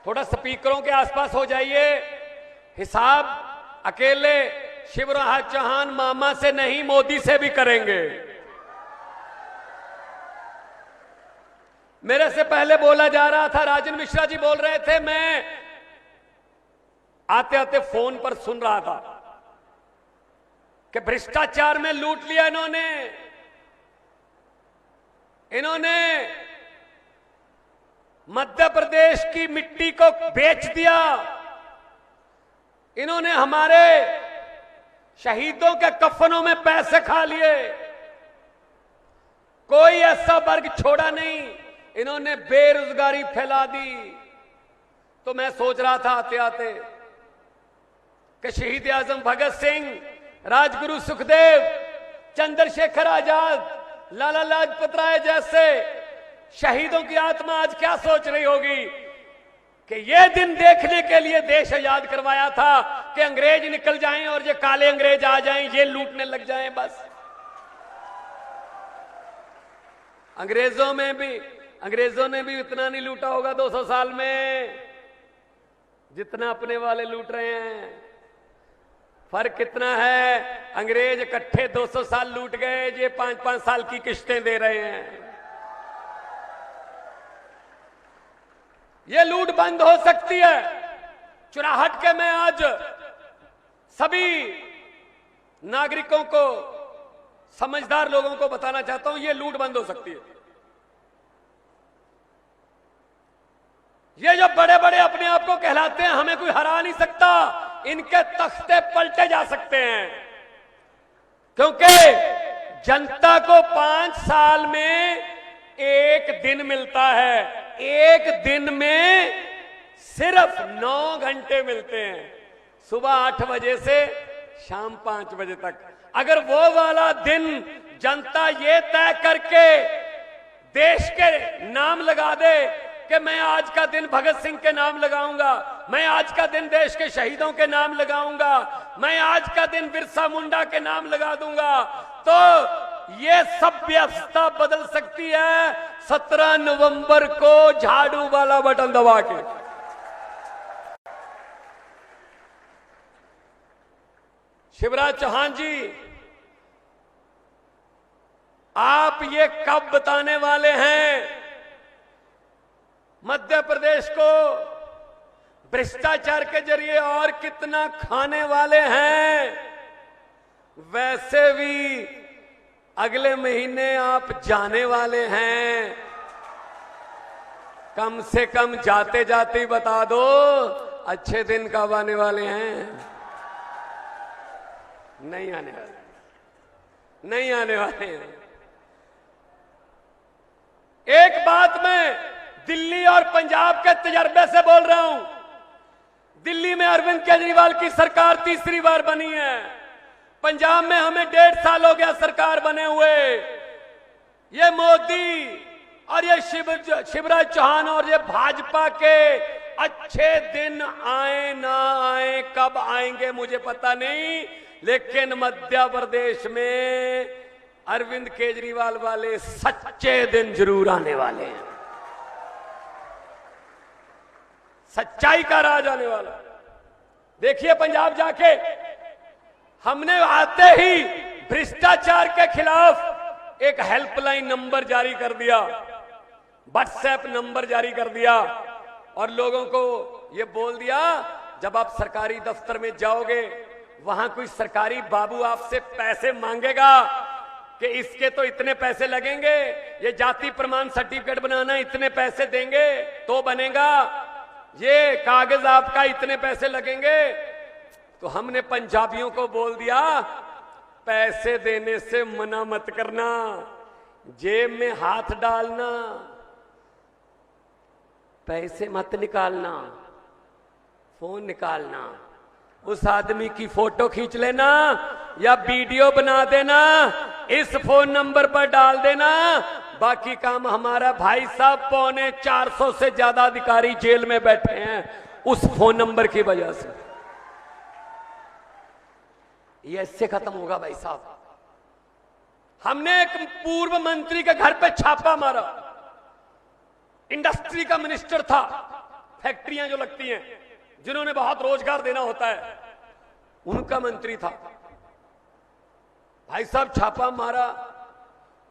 थोड़ा स्पीकरों के आसपास हो जाइए। हिसाब अकेले शिवराज चौहान मामा से नहीं, मोदी से भी करेंगे। मेरे से पहले बोला जा रहा था, राजन मिश्रा जी बोल रहे थे, मैं आते आते फोन पर सुन रहा था कि भ्रष्टाचार में लूट लिया इन्होंने मध्य प्रदेश की मिट्टी को बेच दिया, इन्होंने हमारे शहीदों के कफनों में पैसे खा लिए, कोई ऐसा वर्ग छोड़ा नहीं, इन्होंने बेरोजगारी फैला दी। तो मैं सोच रहा था आते आते कि शहीद आजम भगत सिंह, राजगुरु सुखदेव, चंद्रशेखर आजाद, लाला लाजपत राय जैसे शहीदों की आत्मा आज क्या सोच रही होगी कि ये दिन देखने के लिए देश आजाद करवाया था कि अंग्रेज निकल जाएं और ये काले अंग्रेज आ जाएं, ये लूटने लग जाएं। बस अंग्रेजों ने भी इतना नहीं लूटा होगा 200 साल में जितना अपने वाले लूट रहे हैं। फर्क कितना है, अंग्रेज इकट्ठे 200 साल लूट गए, ये 5-5 साल की किस्तें दे रहे हैं। ये लूट बंद हो सकती है। चुराहट के मैं आज सभी नागरिकों को, समझदार लोगों को बताना चाहता हूं, ये लूट बंद हो सकती है। ये जो बड़े बड़े अपने आप को कहलाते हैं, हमें कोई हरा नहीं सकता, इनके तख्ते पलटे जा सकते हैं, क्योंकि जनता को 5 साल में एक दिन मिलता है, एक दिन में सिर्फ 9 घंटे मिलते हैं, सुबह 8 बजे से शाम 5 बजे तक। अगर वो वाला दिन जनता ये तय करके देश के नाम लगा दे कि मैं आज का दिन भगत सिंह के नाम लगाऊंगा, मैं आज का दिन देश के शहीदों के नाम लगाऊंगा, मैं आज का दिन बिरसा मुंडा के नाम लगा दूंगा, तो ये सब व्यवस्था बदल सकती है 17 नवंबर को झाड़ू वाला बटन दबा के। शिवराज चौहान जी, आप ये कब बताने वाले हैं मध्य प्रदेश को भ्रष्टाचार के जरिए और कितना खाने वाले हैं? वैसे भी अगले महीने आप जाने वाले हैं, कम से कम जाते जाते ही बता दो अच्छे दिन कब आने वाले हैं। नहीं आने वाले हैं। एक बात मैं दिल्ली और पंजाब के तजर्बे से बोल रहा हूं, दिल्ली में अरविंद केजरीवाल की सरकार तीसरी बार बनी है, पंजाब में हमें 1.5 साल हो गया सरकार बने हुए। ये मोदी और ये शिवराज चौहान और ये भाजपा के अच्छे दिन आए ना आए, कब आएंगे मुझे पता नहीं, लेकिन मध्य प्रदेश में अरविंद केजरीवाल वाले सच्चे दिन जरूर आने वाले हैं, सच्चाई का राज आने वाला। देखिए पंजाब जाके हमने आते ही भ्रष्टाचार के खिलाफ एक हेल्पलाइन नंबर जारी कर दिया, व्हाट्सएप नंबर जारी कर दिया, और लोगों को यह बोल दिया जब आप सरकारी दफ्तर में जाओगे, वहां कोई सरकारी बाबू आपसे पैसे मांगेगा कि इसके तो इतने पैसे लगेंगे, ये जाति प्रमाण सर्टिफिकेट बनाना इतने पैसे देंगे तो बनेगा, ये कागज आपका इतने पैसे लगेंगे, तो हमने पंजाबियों को बोल दिया पैसे देने से मना मत करना, जेब में हाथ डालना, पैसे मत निकालना, फोन निकालना, उस आदमी की फोटो खींच लेना या वीडियो बना देना, इस फोन नंबर पर डाल देना, बाकी काम हमारा। भाई साहब 450 से ज्यादा अधिकारी जेल में बैठे हैं उस फोन नंबर की वजह से। ये इससे खत्म होगा भाई साहब। हमने एक पूर्व मंत्री के घर पे छापा मारा, इंडस्ट्री का मिनिस्टर था, फैक्ट्रियां जो लगती हैं, जिन्होंने बहुत रोजगार देना होता है, उनका मंत्री था। भाई साहब छापा मारा,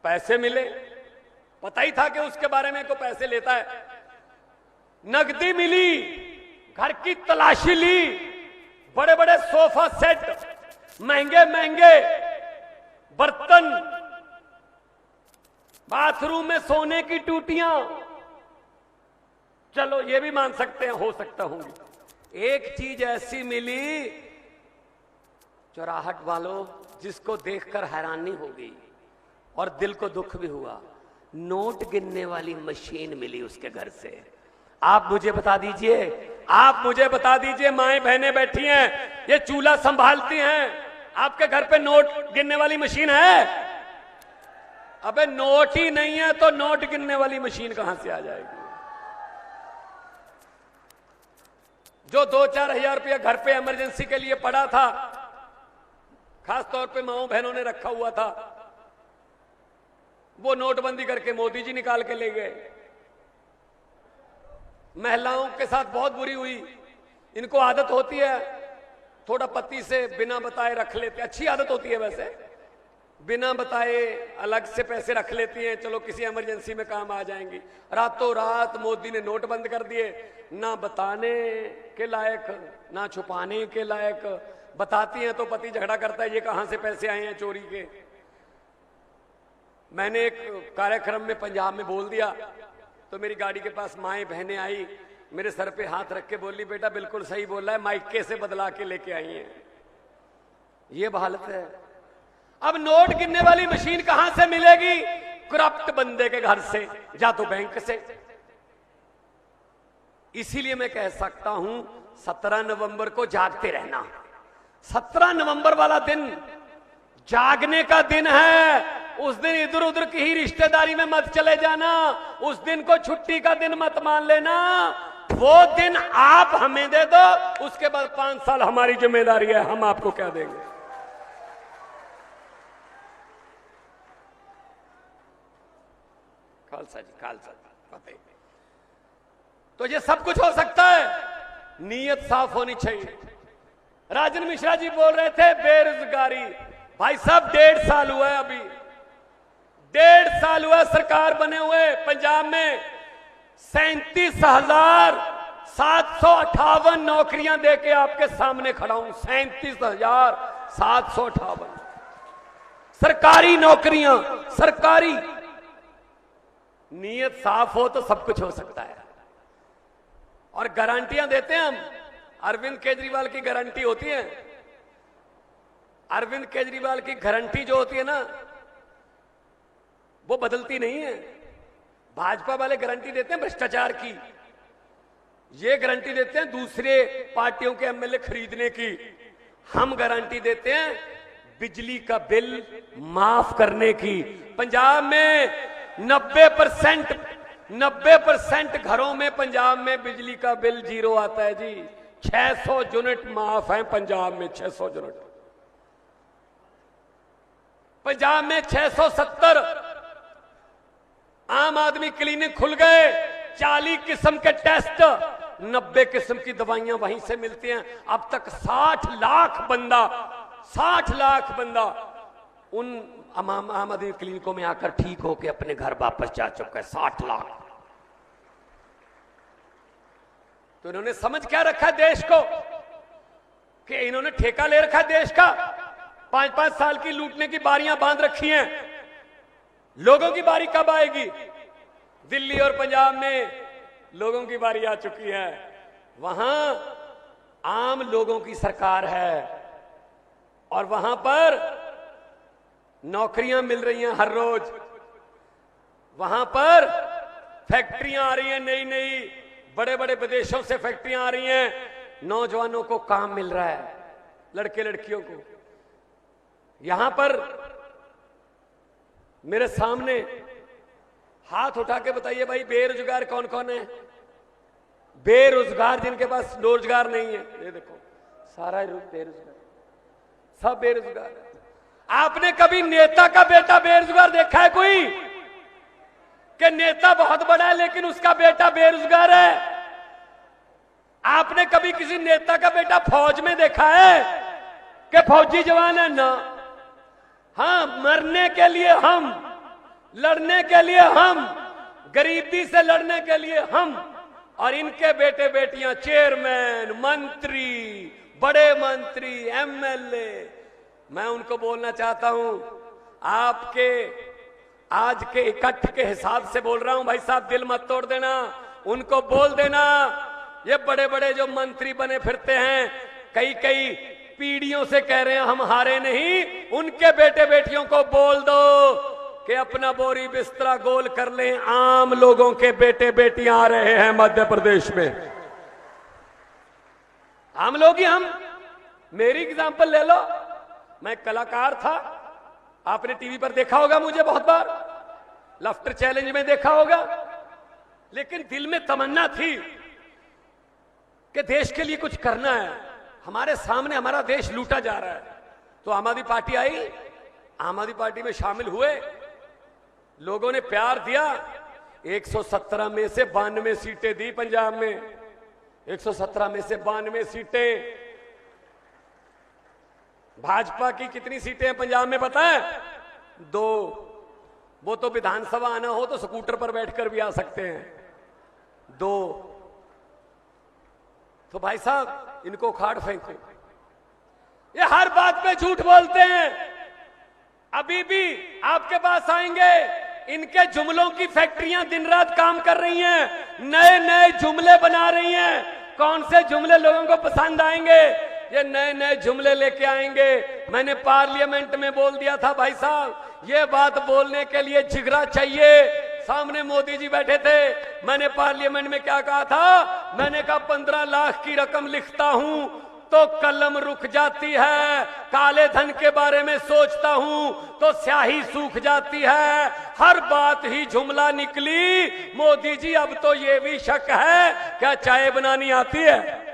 पैसे मिले, पता ही था कि उसके बारे में को पैसे लेता है। नकदी मिली, घर की तलाशी ली, बड़े बड़े सोफा सेट, महंगे महंगे बर्तन, बाथरूम में सोने की टूटियां, चलो ये भी मान सकते हैं, हो सकता होंगी। एक चीज ऐसी मिली चौराहट वालों, जिसको देखकर हैरानी होगी और दिल को दुख भी हुआ। नोट गिनने वाली मशीन मिली उसके घर से। आप मुझे बता दीजिए, आप मुझे बता दीजिए, माएं बहनें बैठी हैं, ये चूल्हा संभालती हैं, आपके घर पे नोट गिनने वाली मशीन है? अबे नोट ही नहीं है तो नोट गिनने वाली मशीन कहां से आ जाएगी? जो 2-4 हजार रुपया घर पे इमरजेंसी के लिए पड़ा था, खास तौर पे माओ बहनों ने रखा हुआ था, वो नोटबंदी करके मोदी जी निकाल के ले गए। महिलाओं के साथ बहुत बुरी हुई। इनको आदत होती है थोड़ा पति से बिना बताए रख लेते, अच्छी आदत होती है वैसे, बिना बताए अलग से पैसे रख लेती हैं, चलो किसी इमरजेंसी में काम आ जाएंगी। रातों रात मोदी ने नोट बंद कर दिए, ना बताने के लायक ना छुपाने के लायक। बताती हैं तो पति झगड़ा करता है, ये कहां से पैसे आए हैं चोरी के। मैंने एक कार्यक्रम में पंजाब में बोल दिया तो मेरी गाड़ी के पास माएं बहनें आई, मेरे सर पे हाथ रख के बोली, बेटा बिल्कुल सही बोल रहा है, माइके से बदला के लेके आई हैं। ये हालत है। अब नोट गिनने वाली मशीन कहां से मिलेगी? करप्ट बंदे के घर से, या तो बैंक से। इसीलिए मैं कह सकता हूं 17 नवंबर को जागते रहना। 17 नवंबर वाला दिन जागने का दिन है। उस दिन इधर उधर की ही रिश्तेदारी में मत चले जाना, उस दिन को छुट्टी का दिन मत मान लेना। वो दिन आप हमें दे दो, उसके बाद 5 साल हमारी जिम्मेदारी है, हम आपको क्या देंगे। खालसा जी, खालसा जी, पता ही। तो ये सब कुछ हो सकता है, नीयत साफ होनी चाहिए। राजन मिश्रा जी बोल रहे थे बेरोजगारी, भाई साहब 1.5 साल हुआ है, अभी 1.5 साल हुआ सरकार बने हुए। पंजाब में 37,758 नौकरियां देके आपके सामने खड़ा हूं। 37,758 सरकारी नौकरियां, सरकारी। नीयत साफ हो तो सब कुछ हो सकता है। और गारंटियां देते हैं हम। अरविंद केजरीवाल की गारंटी होती है, अरविंद केजरीवाल की गारंटी जो होती है ना, वो बदलती नहीं है। भाजपा वाले गारंटी देते हैं भ्रष्टाचार की, ये गारंटी देते हैं दूसरे पार्टियों के एमएलए खरीदने की। हम गारंटी देते हैं बिजली का बिल माफ करने की। पंजाब में 90% घरों में पंजाब में बिजली का बिल 0 आता है जी। 600 यूनिट माफ है पंजाब में, 600 यूनिट। पंजाब में 670 आम आदमी क्लिनिक खुल गए। 40 किस्म के टेस्ट, 90 किस्म की दवाइयां वहीं से मिलती हैं। अब तक 60 लाख बंदा उन आम आदमी क्लिनिकों में आकर ठीक होकर अपने घर वापस जा चुका है। 60 लाख। तो इन्होंने समझ क्या रखा देश को कि इन्होंने ठेका ले रखा देश का। 5-5 साल की लूटने की बारियां बांध रखी हैं। लोगों की बारी कब आएगी? दिल्ली और पंजाब में लोगों की बारी आ चुकी है। वहां आम लोगों की सरकार है और वहां पर नौकरियां मिल रही हैं हर रोज। वहां पर फैक्ट्रियां आ रही हैं नई नई, बड़े बड़े विदेशों से फैक्ट्रियां आ रही हैं। नौजवानों को काम मिल रहा है, लड़के लड़कियों को। यहां पर मेरे सामने हाथ उठा के बताइए भाई, बेरोजगार कौन कौन है? बेरोजगार जिनके पास रोजगार नहीं है, ये देखो सारा बेरोजगार, सब बेरोजगार है। आपने कभी नेता का बेटा बेरोजगार देखा है कोई? कि नेता बहुत बड़ा है लेकिन उसका बेटा बेरोजगार है? आपने कभी किसी नेता का बेटा फौज में देखा है कि फौजी जवान है? ना। हाँ, मरने के लिए हम, लड़ने के लिए हम, गरीबी से लड़ने के लिए हम, और इनके बेटे बेटियां चेयरमैन, मंत्री, बड़े मंत्री, एमएलए। मैं उनको बोलना चाहता हूं, आपके आज के इकट्ठ के हिसाब से बोल रहा हूं भाई साहब, दिल मत तोड़ देना। उनको बोल देना, ये बड़े बड़े जो मंत्री बने फिरते हैं, कई कई पीढ़ियों से कह रहे हैं हम हारे नहीं, उनके बेटे बेटियों को बोल दो कि अपना बोरी बिस्तरा गोल कर लें, आम लोगों के बेटे बेटियां आ रहे हैं मध्य प्रदेश में। आम लोग ही हम। मेरी एग्जांपल ले लो, मैं कलाकार था, आपने टीवी पर देखा होगा मुझे बहुत बार, लाफ्टर चैलेंज में देखा होगा, लेकिन दिल में तमन्ना थी कि देश के लिए कुछ करना है। हमारे सामने हमारा देश लूटा जा रहा है, तो आम आदमी पार्टी आई, आम आदमी पार्टी में शामिल हुए, लोगों ने प्यार दिया। 117 में से 92 सीटें दी पंजाब में, 117 में से 92 सीटें। भाजपा की कितनी सीटें हैं पंजाब में पता है? 2। वो तो विधानसभा आना हो तो स्कूटर पर बैठकर भी आ सकते हैं। 2। तो भाई साहब इनको उखाड़ फेंको। ये हर बात पे झूठ बोलते हैं। अभी भी आपके पास आएंगे, इनके जुमलों की फैक्ट्रियां दिन रात काम कर रही हैं, नए नए जुमले बना रही हैं। कौन से जुमले लोगों को पसंद आएंगे, ये नए नए जुमले लेके आएंगे। मैंने पार्लियामेंट में बोल दिया था भाई साहब, ये बात बोलने के लिए जिगरा चाहिए। सामने मोदी जी बैठे थे, मैंने पार्लियामेंट में क्या कहा था? मैंने कहा 15 लाख की रकम लिखता हूं तो कलम रुक जाती है, काले धन के बारे में सोचता हूं तो स्याही सूख जाती है। हर बात ही जुमला निकली। मोदी जी अब तो ये भी शक है, क्या चाय बनानी आती है?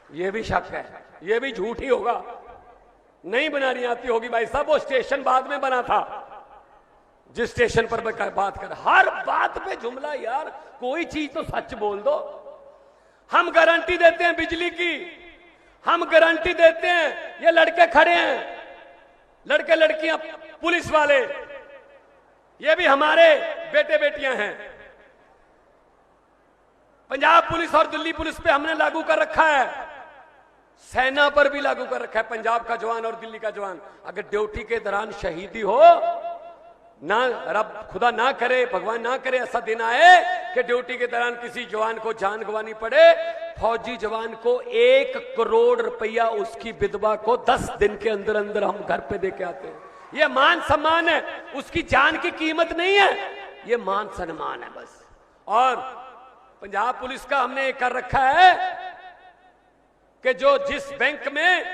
ये भी शक है, ये भी झूठ ही होगा, नहीं बनानी आती होगी भाई साहब। वो स्टेशन बाद में बना था, जिस स्टेशन पर बात कर, हर बात पे जुमला। यार कोई चीज तो सच बोल दो। हम गारंटी देते हैं बिजली की, हम गारंटी देते हैं। ये लड़के खड़े हैं, लड़के लड़कियां, पुलिस वाले, ये भी हमारे बेटे बेटियां हैं। पंजाब पुलिस और दिल्ली पुलिस पे हमने लागू कर रखा है, सेना पर भी लागू कर रखा है। पंजाब का जवान और दिल्ली का जवान अगर ड्यूटी के दौरान शहीदी हो ना, रब खुदा ना करे, भगवान ना करे ऐसा दिन आए कि ड्यूटी के दौरान किसी जवान को जान गंवानी पड़े, फौजी जवान को 1 करोड़ रुपया उसकी विधवा को 10 दिन के अंदर अंदर हम घर पे दे के आते हैं। ये मान सम्मान है, उसकी जान की कीमत नहीं है, ये मान सम्मान है बस। और पंजाब पुलिस का हमने कर रखा है कि जो जिस बैंक में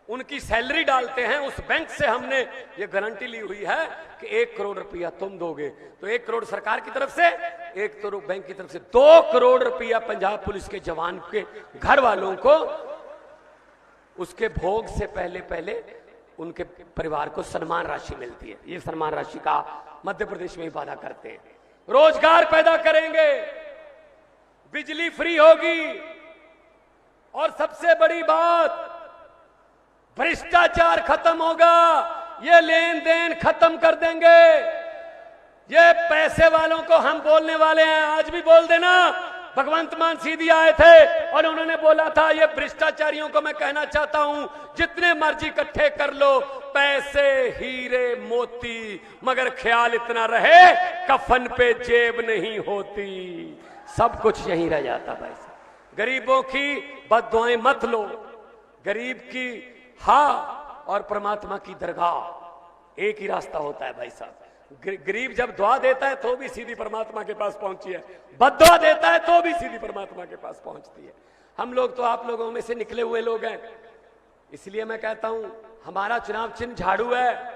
उनकी सैलरी डालते हैं, उस बैंक से हमने ये गारंटी ली हुई है कि 1 करोड़ रुपया तुम दोगे, तो 1 करोड़ सरकार की तरफ से, 1 करोड़ बैंक की तरफ से, 2 करोड़ रुपया पंजाब पुलिस के जवान के घर वालों को उसके भोग से पहले पहले उनके परिवार को सम्मान राशि मिलती है। ये सम्मान राशि का मध्य प्रदेश में ही वादा करते हैं। रोजगार पैदा करेंगे, बिजली फ्री होगी, और सबसे बड़ी बात, भ्रष्टाचार खत्म होगा। ये लेन देन खत्म कर देंगे। ये पैसे वालों को हम बोलने वाले हैं, आज भी बोल देना। भगवंत मान सीधी आए थे और उन्होंने बोला था, ये भ्रष्टाचारियों को मैं कहना चाहता हूं, जितने मर्जी इकट्ठे कर लो, पैसे हीरे मोती, मगर ख्याल इतना रहे कफन पे जेब नहीं होती, सब कुछ यहीं रह जाता भाई साहब। गरीबों की बद्दुआएं मत लो, गरीब की हाँ और परमात्मा की दरगाह एक ही रास्ता होता है भाई साहब। गरीब जब दुआ देता है तो भी सीधी परमात्मा के पास पहुंची है, बद्दुआ देता है तो भी सीधी परमात्मा के पास पहुंचती है। हम लोग तो आप लोगों में से निकले हुए लोग हैं, इसलिए मैं कहता हूं हमारा चुनाव चिन्ह झाड़ू है,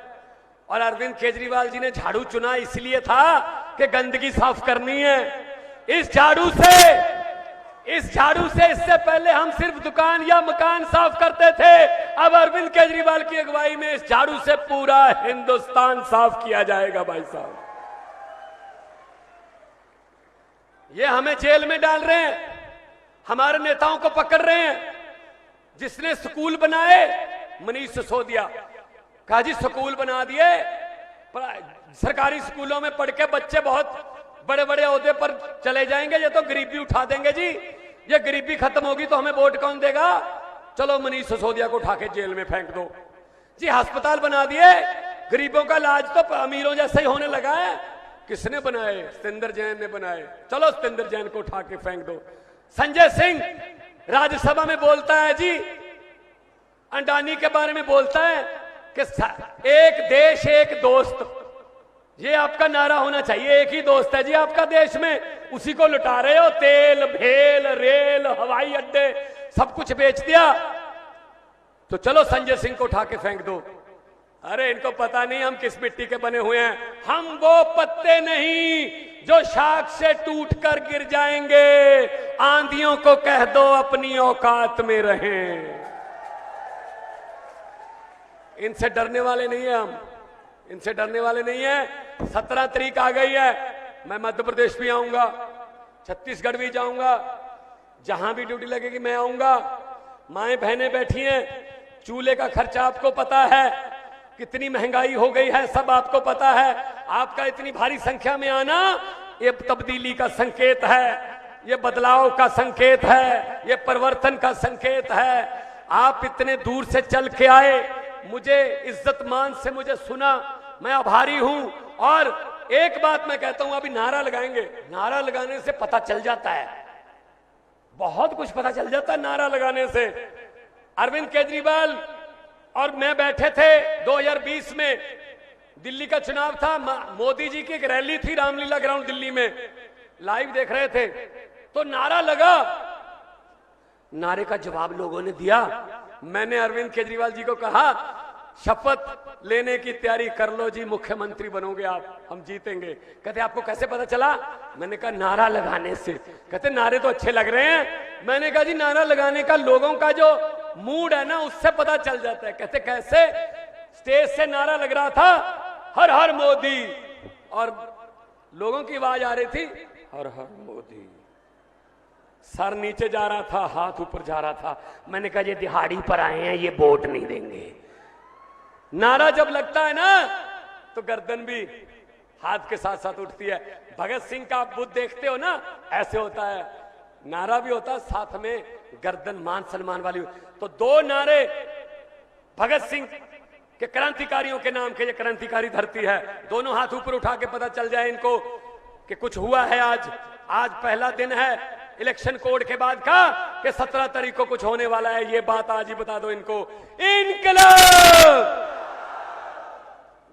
और अरविंद केजरीवाल जी ने झाड़ू चुना इसलिए था कि गंदगी साफ करनी है। इस झाड़ू से इससे पहले हम सिर्फ दुकान या मकान साफ करते थे, अब अरविंद केजरीवाल की अगुवाई में इस झाड़ू से पूरा हिंदुस्तान साफ किया जाएगा भाई साहब। ये हमें जेल में डाल रहे हैं, हमारे नेताओं को पकड़ रहे हैं। जिसने स्कूल बनाए मनीष सिसोदिया, कहा जी स्कूल बना दिए, सरकारी स्कूलों में पढ़ के बच्चे बहुत बड़े बड़े ओहदे पर चले जाएंगे, ये तो गरीबी उठा देंगे जी, ये गरीबी खत्म होगी तो हमें वोट कौन देगा, चलो मनीष सिसोदिया को उठा के जेल में फेंक दो जी। अस्पताल बना दिए, गरीबों का इलाज तो अमीरों जैसे ही होने लगा है। किसने बनाए? सत्येंद्र जैन ने बनाए, चलो सत्येंद्र जैन को उठा के फेंक दो। संजय सिंह राज्यसभा में बोलता है जी, अंडानी के बारे में बोलता है कि एक देश एक दोस्त, ये आपका नारा होना चाहिए। एक ही दोस्त है जी आपका देश में, उसी को लुटा रहे हो। तेल, भेल, रेल, हवाई अड्डे सब कुछ बेच दिया, तो चलो संजय सिंह को उठा के फेंक दो। अरे इनको पता नहीं हम किस मिट्टी के बने हुए हैं। हम वो पत्ते नहीं जो शाख से टूटकर गिर जाएंगे। आंधियों को कह दो अपनी औकात में रहें। इनसे डरने वाले नहीं है हम, इनसे डरने वाले नहीं है। 17 तारीख आ गई है, मैं मध्य प्रदेश भी आऊंगा, छत्तीसगढ़ भी जाऊंगा, जहां भी ड्यूटी लगेगी मैं आऊंगा। माएं बहनें बैठी हैं, चूल्हे का खर्चा आपको पता है, कितनी महंगाई हो गई है सब आपको पता है। आपका इतनी भारी संख्या में आना ये तब्दीली का संकेत है, ये बदलाव का संकेत है, ये परिवर्तन का संकेत है। आप इतने दूर से चल के आए, मुझे इज्जत मान से मुझे सुना, मैं आभारी हूं। और एक बात मैं कहता हूं, अभी नारा लगाएंगे, नारा लगाने से पता चल जाता है, बहुत कुछ पता चल जाता है नारा लगाने से। अरविंद केजरीवाल और मैं बैठे थे 2020 में, दिल्ली का चुनाव था, मोदी जी की एक रैली थी रामलीला ग्राउंड दिल्ली में, लाइव देख रहे थे, तो नारा लगा, नारे का जवाब लोगों ने दिया। मैंने अरविंद केजरीवाल जी को कहा, शपथ लेने की तैयारी कर लो जी, मुख्यमंत्री बनोगे आप, हम जीतेंगे। कहते आपको कैसे पता चला? मैंने कहा नारा लगाने से। कहते नारे तो अच्छे लग रहे हैं। मैंने कहा जी नारा लगाने का लोगों का जो मूड है ना, उससे पता चल जाता है। कहते कैसे? स्टेज से नारा लग रहा था हर हर मोदी, और लोगों की आवाज आ रही थी हर हर मोदी, सर नीचे जा रहा था, हाथ ऊपर जा रहा था। मैंने कहा ये दिहाड़ी पर आए हैं, ये वोट नहीं देंगे। नारा जब लगता है ना तो गर्दन भी हाथ के साथ साथ उठती है। भगत सिंह का आप बुद्ध देखते हो ना, ऐसे होता है, नारा भी होता है साथ में गर्दन मान सम्मान वाली। तो दो नारे भगत सिंह के क्रांतिकारियों के नाम के, ये क्रांतिकारी धरती है, दोनों हाथ ऊपर उठा के पता चल जाए इनको कि कुछ हुआ है। आज पहला दिन है इलेक्शन कोड के बाद का कि 17 तारीख को कुछ होने वाला है, ये बात आज ही बता दो इनको। इनकलाब!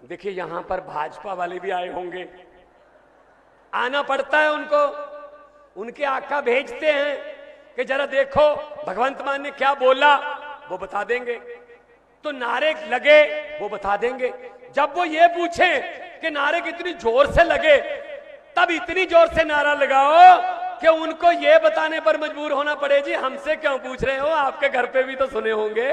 देखिए यहां पर भाजपा वाले भी आए होंगे, आना पड़ता है उनको, उनके आका भेजते हैं कि जरा देखो भगवंत मान ने क्या बोला, वो बता देंगे। तो नारे लगे वो बता देंगे। जब वो ये पूछे कि नारे कितनी जोर से लगे, तब इतनी जोर से नारा लगाओ कि उनको ये बताने पर मजबूर होना पड़े जी हमसे क्यों पूछ रहे हो, आपके घर पे भी तो सुने होंगे।